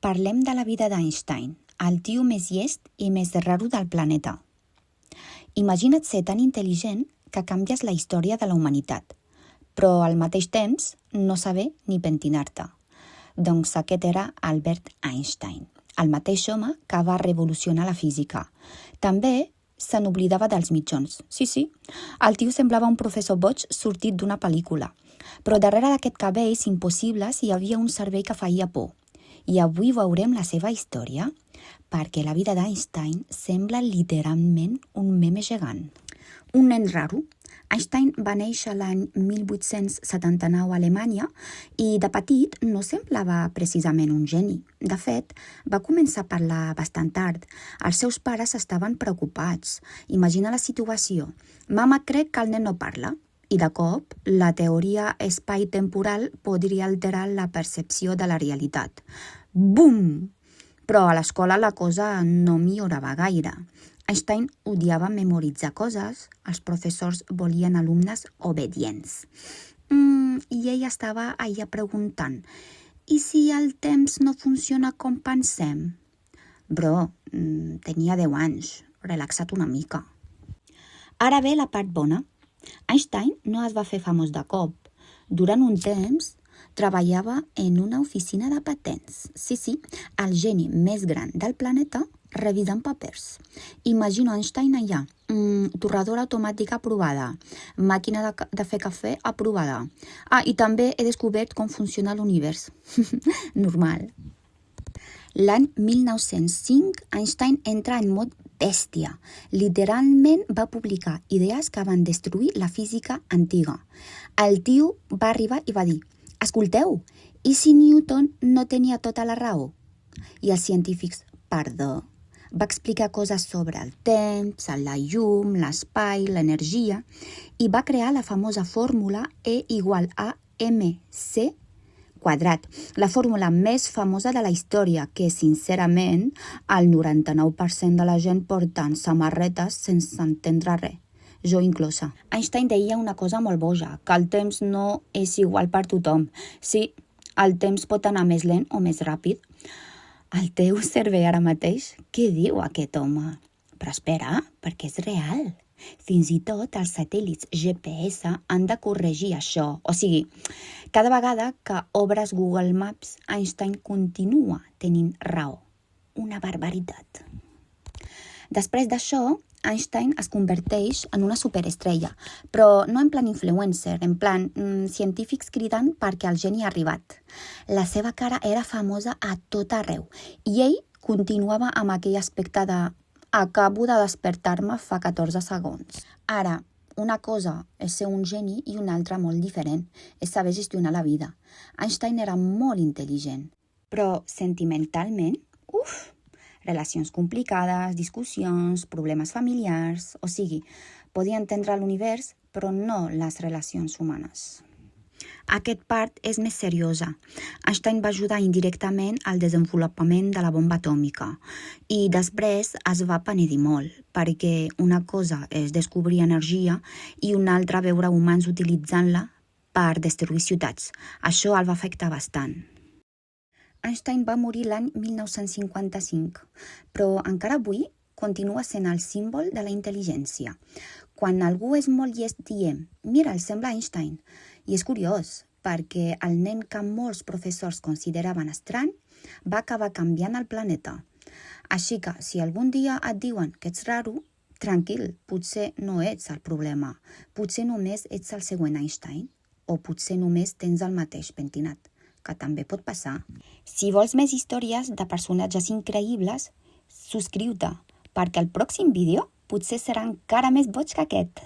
Parlem de la vida d'Einstein, el tio més llest i més raro del planeta. Imagina't ser tan intel·ligent que canvies la història de la humanitat, però al mateix temps no saber ni pentinar-te. Doncs aquest era Albert Einstein, el mateix home que va revolucionar la física. També se n'oblidava dels mitjons. Sí, el tio semblava un professor boig sortit d'una pel·lícula. Però darrere d'aquest cabells impossibles hi havia un cervell que feia por. I avui veurem la seva història, perquè la vida d'Einstein sembla literalment un meme gegant. Un nen raro. Einstein va néixer l'any 1879 a Alemanya i de petit no semblava precisament un geni. De fet, va començar a parlar bastant tard. Els seus pares estaven preocupats. Imagina la situació. Mama crec que el nen no parla. I de cop, la teoria espai-temporal podria alterar la percepció de la realitat. Bum! Però a l'escola la cosa no millorava gaire. Einstein odiava memoritzar coses, els professors volien alumnes obedients. I ell estava allà preguntant, i si el temps no funciona com pensem? Bro, tenia 10 anys, relaxa't una mica. Ara ve la part bona. Einstein no es va fer famós de cop. Durant un temps, treballava en una oficina de patents. Sí, el geni més gran del planeta revisant papers. Imagino Einstein allà. Torradora automàtica aprovada. Màquina de fer cafè aprovada. I també he descobert com funciona l'univers. Normal. L'any 1905, Einstein entra en mode bèstia. Literalment va publicar idees que van destruir la física antiga. El tio va arribar i va dir, escolteu, i si Newton no tenia tota la raó? I els científics, perdó. Va explicar coses sobre el temps, la llum, l'espai, l'energia, i va crear la famosa fórmula E igual a mc quadrat, la fórmula més famosa de la història, que, sincerament, el 99% de la gent porten samarretes sense entendre res, jo inclosa. Einstein deia una cosa molt boja, que el temps no és igual per tothom. Sí, el temps pot anar més lent o més ràpid. El teu cervell ara mateix? Què diu aquest home? Però espera, perquè és real. Fins i tot els satèl·lits GPS han de corregir això. O sigui, cada vegada que obres Google Maps, Einstein continua tenint raó. Una barbaritat. Després d'això, Einstein es converteix en una superestrella, però no en plan influencer, en plan científics cridant perquè el geni ha arribat. La seva cara era famosa a tot arreu i ell continuava amb aquell aspecte de acabo de despertar-me fa 14 segons. Ara, una cosa és ser un geni i una altra molt diferent, és saber gestionar la vida. Einstein era molt intel·ligent, però sentimentalment, relacions complicades, discussions, problemes familiars, o sigui, podia entendre l'univers, però no les relacions humanes. Aquest part és més seriosa. Einstein va ajudar indirectament al desenvolupament de la bomba atòmica i després es va penedir molt, perquè una cosa és descobrir energia i una altra veure humans utilitzant-la per destruir ciutats. Això el va afectar bastant. Einstein va morir l'any 1955, però encara avui continua sent el símbol de la intel·ligència. Quan algú és molt llest diem, mira, el sembla Einstein. I és curiós, perquè el nen que molts professors consideraven estrany va acabar canviant el planeta. Així que, si algun dia et diuen que ets raro, tranquil, potser no ets el problema. Potser només ets el següent Einstein, o potser només tens el mateix pentinat, que també pot passar. Si vols més històries de personatges increïbles, subscriu-te, perquè el pròxim vídeo potser serà encara més boig que aquest.